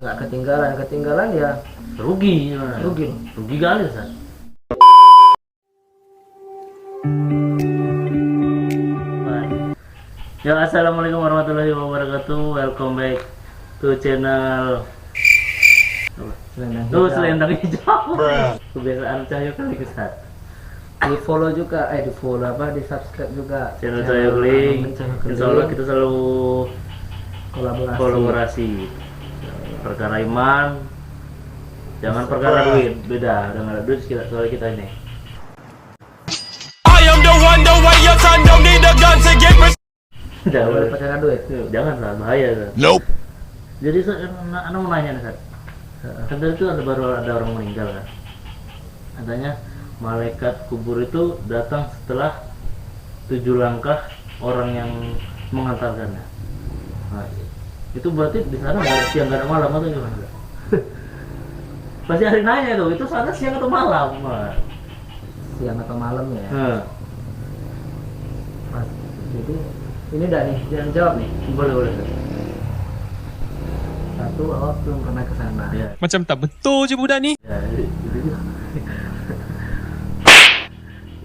Nggak ketinggalan ya rugi kali Ustaz. Ya, assalamualaikum warahmatullahi wabarakatuh. Welcome back to channel Selendang Hijau. Kebiasaan saya kali Ustaz. di follow juga, di subscribe juga Channel saya Kling. Insya Allah kita selalu kolaborasi. Perkara iman, jangan perkara duit. Beda, udah nggak ada duit soal kita ini. I am the one, the way your son don't need a gun to get me. Jangan perkara duit. Jangan lah, bahaya Ustaz. Nope. Jadi anak mau nanya nih Ustaz. Kan tadi itu baru ada orang meninggal kan. Katanya malaikat kubur itu datang setelah 7 langkah orang yang mengantarkannya. Nah, itu berarti di sana nggak ada siang nggak ada malam atau gimana? Pasti hari nanya itu sana siang atau malam? Siang atau malam ya. Nah, Jadi ini dah nih, jangan jawab nih. boleh. Satu, awak belum pernah ke sana. Ya, Macam tak betul je budak ni. ya itu.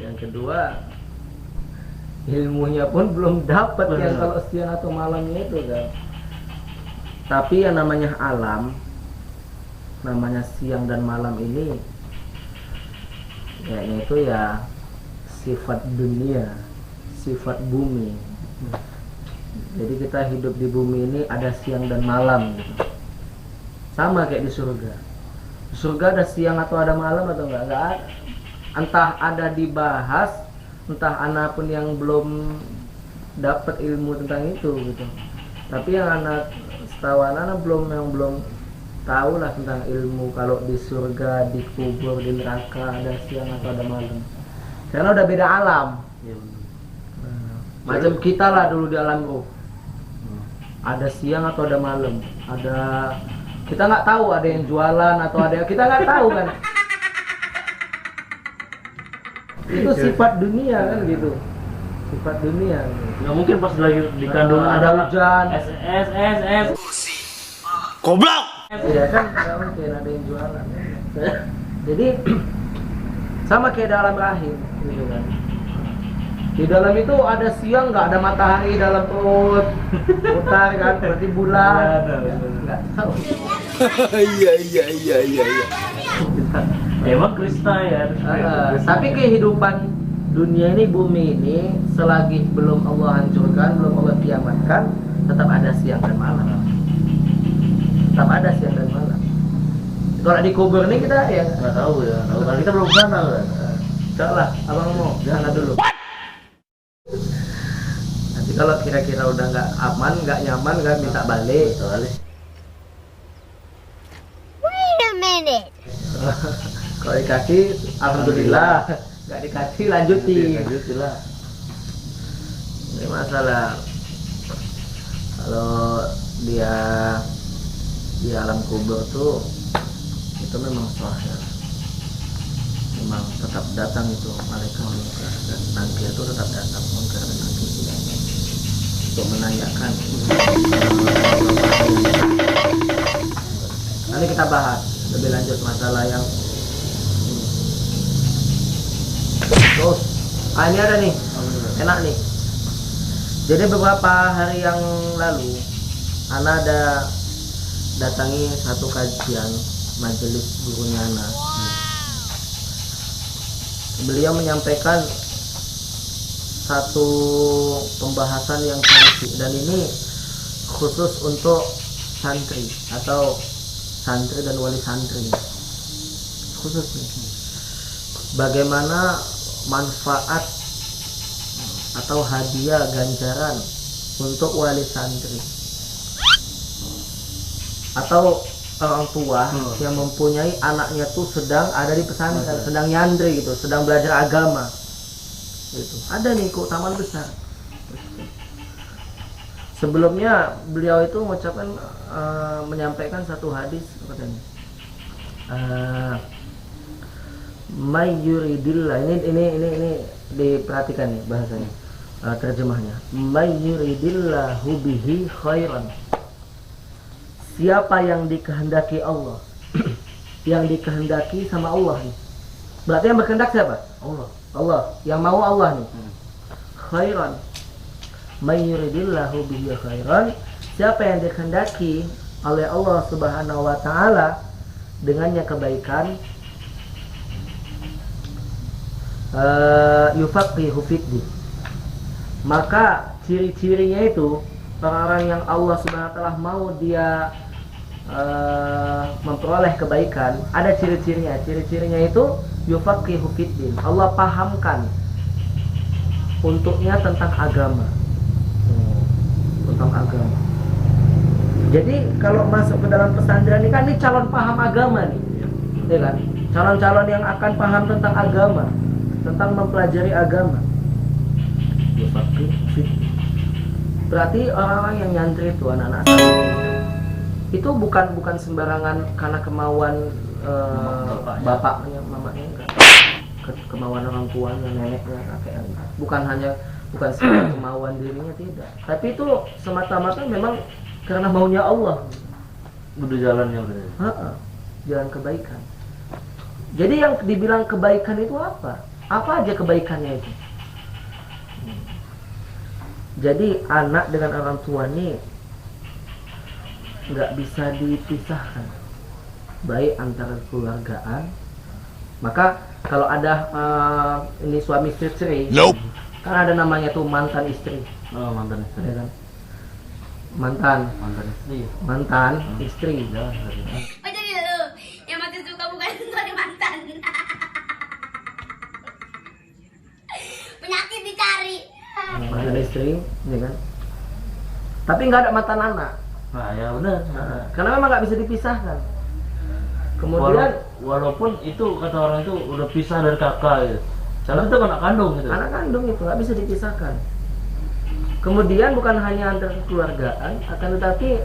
Yang kedua, ilmunya pun belum dapat yang kalau siang atau malamnya itu kan. Tapi yang namanya alam, namanya siang dan malam ini, yaitu ya sifat dunia, sifat bumi. Jadi kita hidup di bumi ini ada siang dan malam gitu. Sama kayak di surga. Di surga ada siang atau ada malam atau enggak ada. Entah ada dibahas, entah anak pun yang belum dapat ilmu tentang itu gitu. Tapi yang anak setahu anak belum tahu lah tentang ilmu kalau di surga, di kubur, di neraka ada siang atau ada malam. Karena udah beda alam. Ya, Macam kita lah dulu di alam roh. Ada siang atau ada malam. Kita nggak tahu ada yang jualan atau kita nggak tahu kan. Itu sifat dunia kan gitu. Sifat dunia. nggak mungkin pas lagi di kandungan Ada hujan. S. Goblok. Iya kan nggak mungkin ada yang jualan. Jadi sama kayak dalam rahim gitu kan. Di dalam itu ada siang nggak ada matahari dalam perut, putar kan berarti bulan. Nggak tahu. Iya. Emang kristal ya. Tapi kehidupan dunia ini, bumi ini, selagi belum Allah hancurkan, belum Allah kiamatkan, tetap ada siang dan malam. Tetap ada siang dan malam. Kalau di kubur ini kita ya Nggak tahu ya. Kalau kita belum sana kan. enggak lah, abang mau sana dulu. Nanti kalau kira-kira udah nggak aman, nggak nyaman, nggak minta balik. Soalnya Wait a minute. Kalau dikasih, alhamdulillah. Nggak dikasih, lanjutin. lanjutilah. Ini masalah kalau dia di alam kubur tuh itu memang sahih, memang tetap datang itu malaikat dan nakir itu tetap datang, munkar dan nakir untuk menanyakan. Nanti kita bahas lebih lanjut masalah yang terus. Ini ada nih, enak nih. Jadi beberapa hari yang lalu Ana ada datangi satu kajian majelis gurunya Ana. Beliau menyampaikan satu pembahasan yang penting, dan ini khusus untuk santri atau santri dan wali santri khusus nih. Bagaimana manfaat atau hadiah ganjaran untuk wali santri atau orang tua yang mempunyai anaknya tuh sedang ada di pesantren, sedang nyantri gitu, sedang belajar agama gitu. Ada nih keutamaan besar. Sebelumnya beliau itu menyampaikan satu hadis katanya. May yuridillah, ini diperhatikan nih bahasanya, terjemahnya. May yuridillahu bihi khairan. siapa yang dikehendaki Allah, yang dikehendaki sama Allah nih. Berarti yang berkehendak siapa? Allah. Allah. Yang mau Allah nih. Khairan. May yuridillahu bihi khairan. Siapa yang dikehendaki oleh Allah Subhanahu wa taala dengannya kebaikan, yufaqihu fiddin. Maka ciri-cirinya itu orang-orang yang Allah Subhanahu wa taala mau dia memperoleh kebaikan, ada ciri-cirinya. Ciri-cirinya itu yufaqihu fiddin. Allah pahamkan untuknya tentang agama. Tentang agama. Jadi kalau masuk ke dalam pesantren ini kan ini calon paham agama nih. Ya kan? Calon-calon yang akan paham tentang agama, tentang mempelajari agama. Yufaqihu fiddin. Berarti orang-orang yang nyantri itu anak-anak santri itu bukan sembarangan karena kemauan bapaknya, mamanya, enggak. Kemauan orang tuanya, neneknya, kakeknya. Bukan sekedar kemauan dirinya, tidak. Tapi itu semata-mata memang karena maunya Allah. Udah jalannya udah. Jalan kebaikan. Jadi yang dibilang kebaikan itu apa? Apa aja kebaikannya itu? Jadi anak dengan orang tua ini nggak bisa dipisahkan, baik antara keluargaan. Maka kalau ada ini suami istri, kan ada namanya tuh mantan istri. Oh, mantan istri. Ya kan? Mantan istri. Mantan istri. Ya, Oh jadi lu yang masih suka bukan dari mantan. Penyakit dicari. Mantan istri, ya kan? Tapi nggak ada mantan anak. Nah, ya benar. Karena memang nggak bisa dipisahkan. Kemudian walaupun itu kata orang itu udah pisah dari kakak gitu. Karena itu anak kandung gitu. anak kandung itu nggak bisa dipisahkan. Kemudian bukan hanya antar kekeluargaan, akan tetapi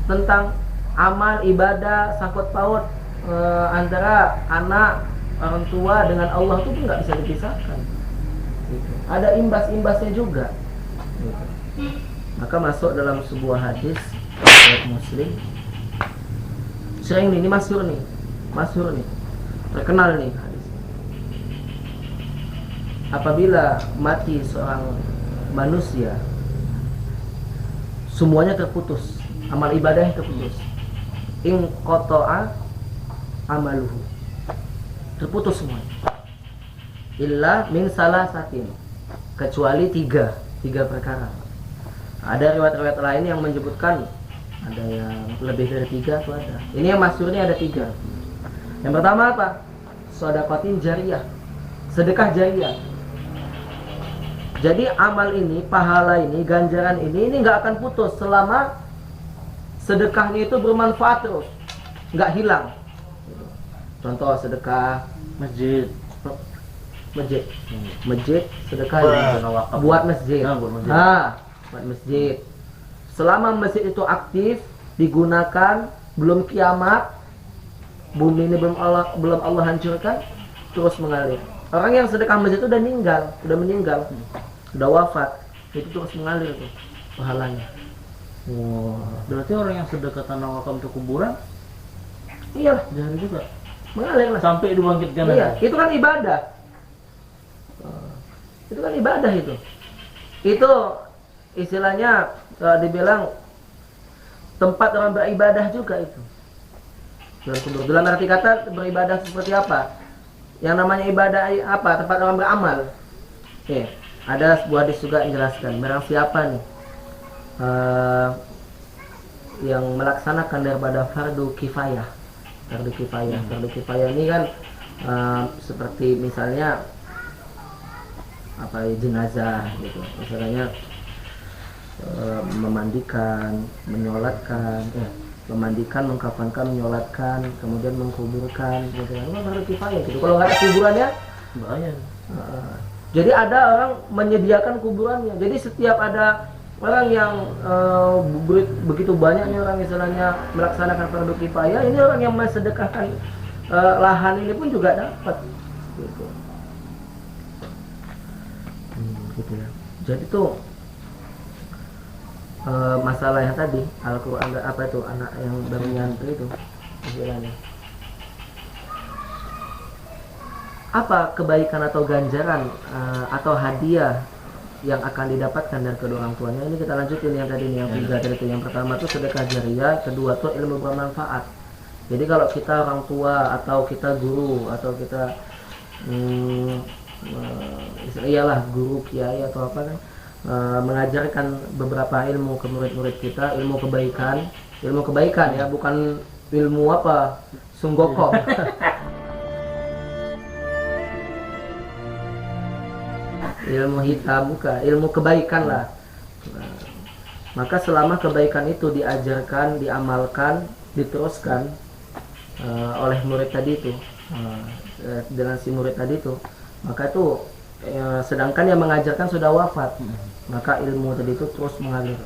tentang amal ibadah sangkut paut antara anak orang tua dengan Allah itu pun nggak bisa dipisahkan. Gitu. Ada imbas-imbasnya juga. Gitu. Maka masuk dalam sebuah hadis riwayat Muslim. Sering nih, ini masyhur nih, terkenal nih hadis. Apabila mati seorang manusia, semuanya terputus, amal ibadahnya terputus. In qata'a amaluhu, terputus semuanya. Illa min salasatin, kecuali tiga perkara. Ada riwayat-riwayat lain yang menyebutkan ada yang lebih dari tiga tuh ada. Ini yang masyhurnya ada tiga. Yang pertama apa? Shadaqatin jariyah, sedekah jariyah. Jadi amal ini, pahala ini, ganjaran ini nggak akan putus selama sedekahnya itu bermanfaat terus, nggak hilang. Contoh sedekah masjid, sedekah buat masjid. Buat masjid. Selama masjid itu aktif, digunakan, belum kiamat, bumi ini belum Allah hancurkan, terus mengalir. Orang yang sedekah masjid itu udah meninggal, udah wafat, itu terus mengalir tuh pahalanya. Berarti orang yang sedekah tanah wakaf untuk kuburan, Iya, jangan juga mengalir lah. sampai dibangkitkan. Iya, itu kan ibadah. Itu kan ibadah itu. Itu istilahnya dibilang tempat orang beribadah juga itu. Dalam arti kata beribadah seperti apa? Yang namanya ibadah apa? Tempat orang beramal. Oke, ada sebuah hadis juga yang menjelaskan. Barang siapa nih yang melaksanakan daripada fardu kifayah. Fardu kifayah ini kan seperti misalnya jenazah gitu. Misalnya memandikan, menyolatkan, memandikan, mengkafankan, menyolatkan, kemudian mengkuburkan, gitu kan. Itu fardu kifayah gitu. Kalau nggak ada kuburannya, bahaya. Jadi ada orang menyediakan kuburannya. Jadi setiap ada orang yang begitu banyaknya orang istilahnya melaksanakan fardu kifayah, ini orang yang mensedekahkan lahan ini pun juga dapat. Gitu. Gitu ya. Jadi tuh masalah yang tadi Al-Quran apa itu anak yang baru nyantri itu istilahnya, apa kebaikan atau ganjaran atau hadiah yang akan didapatkan dari kedua orang tuanya. Ini kita lanjutin yang tadi nih, yang tiga tadi itu. Yang pertama tuh sedekah jariah, kedua tuh ilmu bermanfaat. Jadi kalau kita orang tua atau kita guru atau kita iyalah guru kiai atau apa kan, mengajarkan beberapa ilmu ke murid-murid kita, ilmu kebaikan ya, bukan ilmu apa sunggokong. Ilmu hitam, bukan, ilmu kebaikan lah. Maka selama kebaikan itu diajarkan, diamalkan, diteruskan oleh murid tadi itu, dengan si murid tadi itu, maka itu sedangkan yang mengajarkan sudah wafat, maka ilmu tadi itu terus mengalir,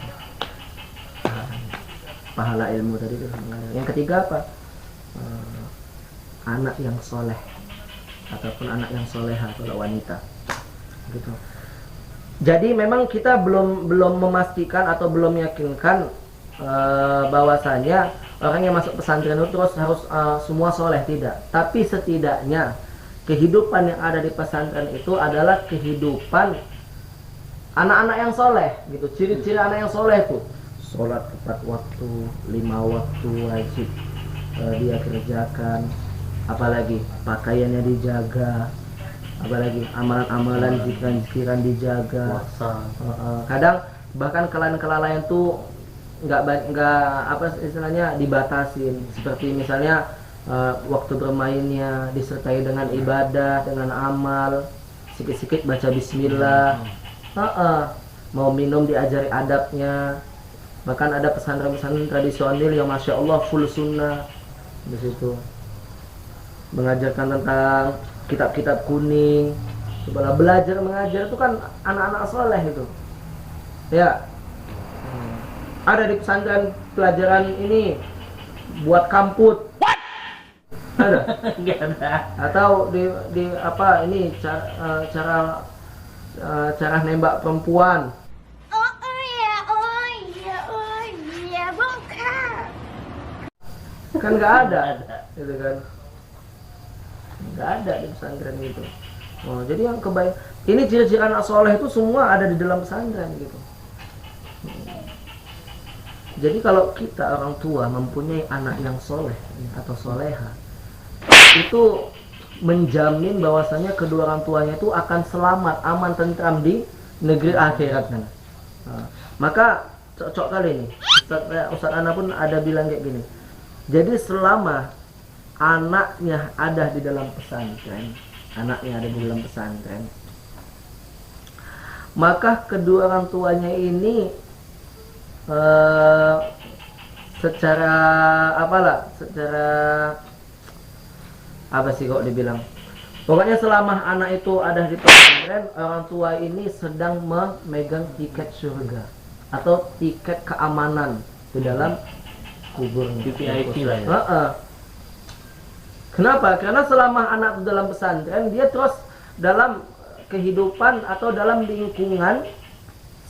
pahala ilmu tadi itu mengalir. Yang ketiga apa? Anak yang soleh ataupun anak yang soleha kalau wanita gitu. Jadi memang kita belum memastikan atau belum meyakinkan bahwasanya orang yang masuk pesantren itu terus harus semua soleh, tidak. Tapi setidaknya kehidupan yang ada di pesantren itu adalah kehidupan anak-anak yang soleh gitu. Ciri-ciri anak yang soleh itu sholat tepat waktu, 5 waktu wajib dia kerjakan, apalagi pakaiannya dijaga, apalagi amalan-amalan zikran dijaga. Kadang bahkan kelalaian tuh nggak apa istilahnya dibatasin, seperti misalnya waktu bermainnya disertai dengan ibadah, dengan amal, sikit-sikit baca bismillah. Mau minum diajari adabnya. Bahkan ada pesantren-pesantren tradisional yang masya Allah full sunnah di situ, mengajarkan tentang kitab-kitab kuning. Coba belajar mengajar itu kan anak-anak soleh itu ya. Ada di pesantren pelajaran ini buat kamput. Ada? Nggak ada. Atau di apa ini cara nembak perempuan. Oh iya, bukan. Kan nggak ada gitu kan, nggak ada di pesantren itu. Jadi yang ini ciri-ciri anak soleh itu semua ada di dalam pesantren gitu. Jadi kalau kita orang tua mempunyai anak yang soleh atau soleha, itu menjamin bahwasanya kedua orang tuanya itu akan selamat, aman, tentram di negeri akhirat. Maka cocok kali ini Ustaz Ana pun ada bilang kayak gini. Jadi selama anaknya ada di dalam pesantren, maka kedua orang tuanya ini secara apa sih kok dibilang, pokoknya selama anak itu ada di pesantren, orang tua ini sedang memegang tiket surga atau tiket keamanan di dalam kuburnya. VIP lah ya. Kenapa? Karena selama anak dalam pesantren, dia terus dalam kehidupan atau dalam lingkungan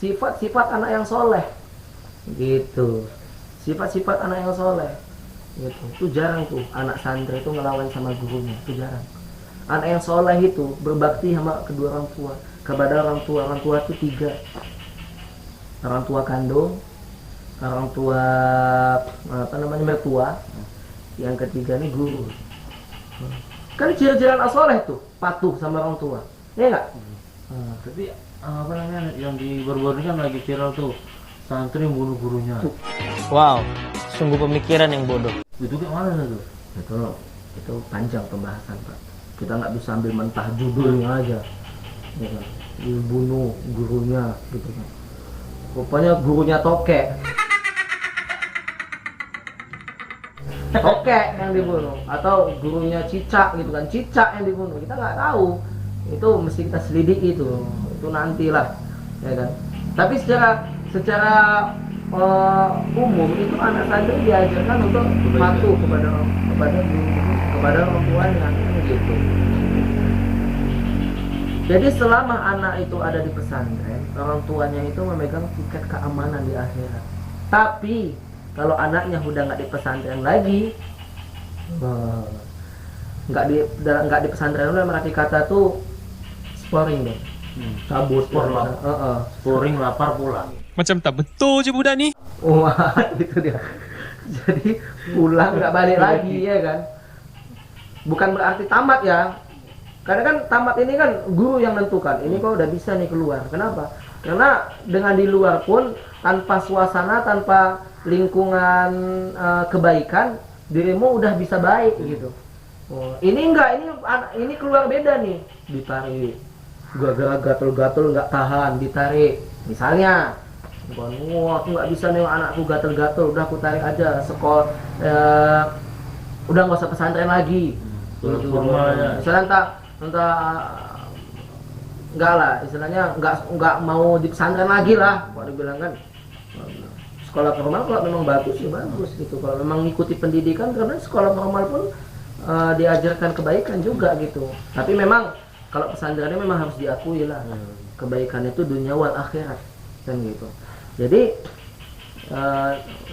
sifat-sifat anak yang soleh gitu. Sifat-sifat anak yang soleh gitu. Itu jarang tuh anak santri itu ngelawan sama gurunya, itu jarang. Anak yang soleh itu berbakti sama kedua orang tua, kepada orang tua. Orang tua itu 3, orang tua kandung, orang tua mertua, yang ketiga nih guru. Kan ciri-ciri anak soleh tuh patuh sama orang tua, ya nggak? Tapi apa namanya yang di baru-baru ini kan lagi viral tuh, santri yang bunuh gurunya. Wow, sungguh pemikiran yang bodoh. Itu kayak mana tuh? Itu panjang pembahasan, Pak. Kita nggak bisa ambil mentah judulnya aja, ya kan? Dibunuh gurunya gitu kan. Pokoknya gurunya tokek yang dibunuh, atau gurunya cicak gitu kan, cicak yang dibunuh, kita nggak tahu. Itu mesti kita selidiki itu nantilah, ya kan. Tapi secara umum itu anak santri diajarkan untuk patuh kepada orang tuanya gitu. Jadi selama anak itu ada di pesantren, orang tuanya itu memegang tiket keamanan di akhirat. Tapi kalau anaknya udah nggak di pesantren lagi, nggak di pesantren lagi, berarti kata tuh sporing deh, cabut Sporing lapar pulang. Macam tak betul je budak ni. wah itu dia. Jadi pulang nggak balik lagi ya kan. Bukan berarti tamat ya. Karena kan tamat ini kan guru yang menentukan. Ini kok udah bisa nih keluar. Kenapa? Karena dengan di luar pun tanpa suasana, tanpa lingkungan kebaikan, dirimu udah bisa baik gitu. Oh, ini enggak, ini keluar beda nih. Ditarik. Gara-gara gatel-gatel nggak tahan, ditarik. Misalnya, wah aku nggak bisa nih anakku gatel-gatel, udah aku tarik aja sekolah, udah nggak usah pesantren lagi. Gitu. Misalnya entah enggak lah, istilahnya enggak mau di pesantren lagi lah, kalau dibilang kan. Sekolah formal kalau memang bagus ya bagus gitu. Kalau memang ngikuti pendidikan, karena sekolah formal pun diajarkan kebaikan juga gitu. Tapi memang kalau pesantrennya memang harus diakui lah, kebaikan itu dunia wal akhirat kan gitu. Jadi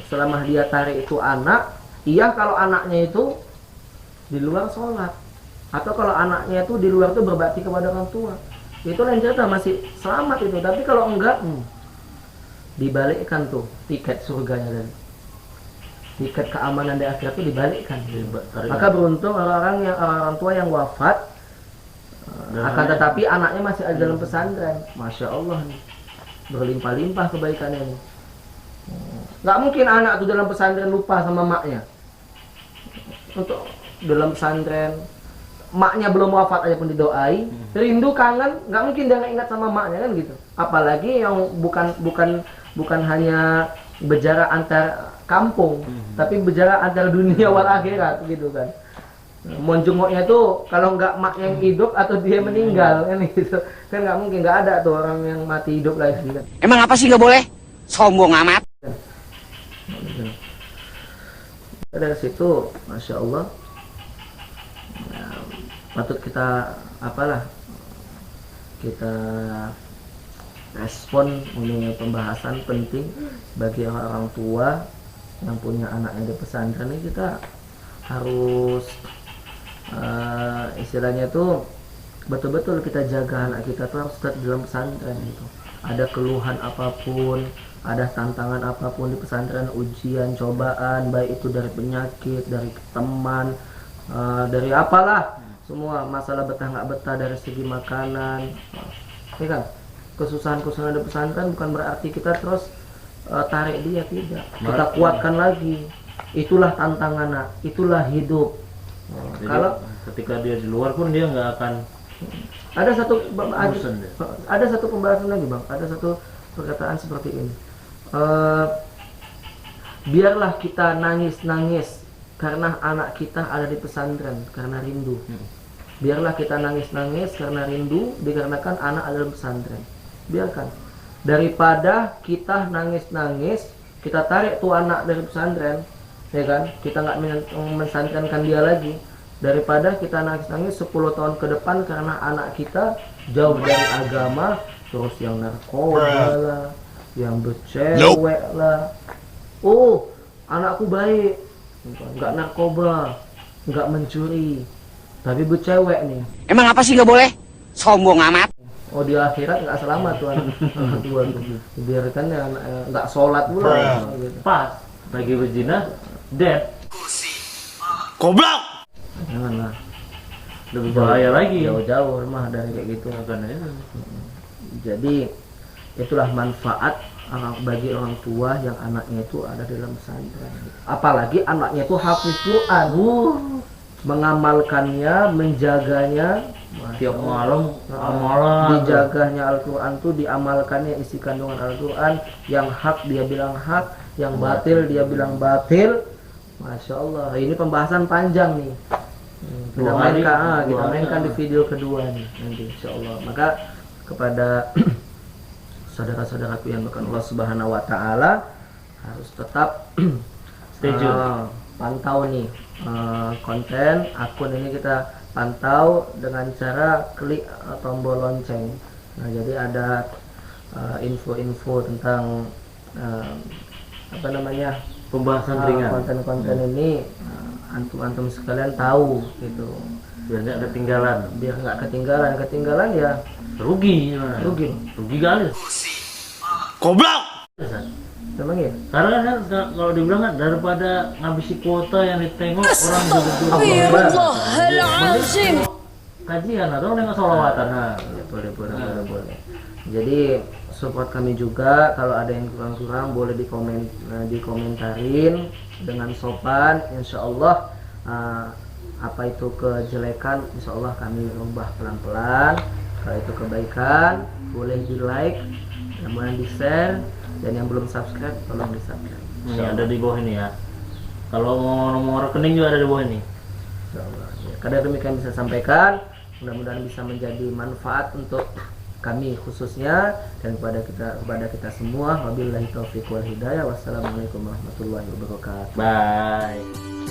selama dia tarik itu anak, iya kalau anaknya itu di luar sholat, atau kalau anaknya itu di luar itu berbakti kepada orang tua, itu lain cerita, masih selamat itu. Tapi kalau enggak, dibalikkan tuh tiket surganya dan tiket keamanan di akhirat itu dibalikkan. Maka beruntung orang tua yang wafat, akan tetapi anaknya masih ada dalam pesantren. Masya Allah nih, berlimpah-limpah kebaikannya nih. Nggak mungkin anak tuh dalam pesantren lupa sama maknya. Untuk dalam pesantren, maknya belum wafat aja pun didoai, rindu kangen, nggak mungkin dia nggak ingat sama maknya kan gitu. Apalagi yang bukan hanya berjarak antar kampung, tapi berjarak antar dunia wal akhirat gitu kan. Mau jenguknya tuh kalau nggak mak yang hidup atau dia meninggal kan gitu kan, nggak mungkin, nggak ada tuh orang yang mati hidup lagi kan. Emang apa sih nggak boleh? Sombong amat. Dari situ, masya Allah, ya, patut kita kita respon mengenai pembahasan penting bagi orang tua yang punya anak yang di pesantren. Ini kita harus istilahnya tuh betul-betul kita jaga anak kita tuh harus tetap dalam pesantren gitu. Ada keluhan apapun, ada tantangan apapun di pesantren, ujian, cobaan, baik itu dari penyakit, dari teman, dari apalah, semua masalah betah nggak betah dari segi makanan, ya kan? Kesusahan-kesusahan di pesantren bukan berarti kita terus tarik dia, tidak. Kita kuatkan lagi. Itulah tantangan, itulah hidup. Jadi, kalau ketika dia di luar pun dia nggak akan ada satu pembahasan lagi bang, ada satu perkataan seperti ini. Biarlah kita nangis-nangis karena anak kita ada di pesantren karena rindu. Biarlah kita nangis-nangis karena rindu dikarenakan anak ada di pesantren. Biarkan, daripada kita nangis-nangis, kita tarik tuh anak dari pesantren, ya kan, kita nggak mensantrenkan dia lagi, daripada kita nangis-nangis 10 tahun ke depan karena anak kita jauh dari agama, terus yang narkoba lah, yang bercewek lah. Oh, anakku baik, nggak narkoba, nggak mencuri, tapi bercewek nih. Emang apa sih nggak boleh? Sombong amat. Oh, di akhirat nggak selamat tuh anak tua tuh. Biarkan ya nggak sholat pula. Gitu. pas lagi berzina, dead. Goblok! Janganlah. Lebih bahaya lagi. Jauh-jauh rumah dari kayak gitu. Jadi itulah manfaat bagi orang tua yang anaknya itu ada dalam pesantren. Apalagi anaknya itu hafiz Quran, mengamalkannya, menjaganya, Tiap malam dijaganya Al-Quran tuh, diamalkannya isi kandungan Al-Quran. Yang hak dia bilang hak, yang batil dia bilang batil. Masya Allah, ini pembahasan panjang nih. Kita mainkan di video kedua nih nanti insya Allah. Maka kepada saudara-saudaraku yang bukan Allah Subhanahu Wa Taala harus tetap stay tune. pantau nih konten akun ini, kita pantau dengan cara klik tombol lonceng. Nah, jadi ada info-info tentang apa namanya, Pembahasan ringan. konten-konten ini antum-antum sekalian tahu gitu, Biar nggak ketinggalan. biar nggak ketinggalan ya Rugi. rugi. Rugi kali. Goblok! Memang ya. Karena kan kalau dibilang kan daripada ngabisi kuota yang ditengok orang joget-joget. Astagfirullahaladzim. Kajian atau nengok sholawatan. Nah, Ya, boleh. Jadi support kami juga, kalau ada yang kurang-kurang boleh dikomentarin dengan sopan. Insya Allah apa itu kejelekan, insya Allah kami ubah pelan-pelan. Kalau itu kebaikan boleh di like, kemudian di share, dan yang belum subscribe tolong di subscribe. ini ada di bawah ini ya. Kalau mau nomor rekening juga ada di bawah ini. Insya Allah. Ya, kadang demikian bisa sampaikan, mudah-mudahan bisa menjadi manfaat untuk kami khususnya dan kepada kita semua. Wabillahi taufiq wal hidayah. Wassalamualaikum warahmatullahi wabarakatuh. Bye.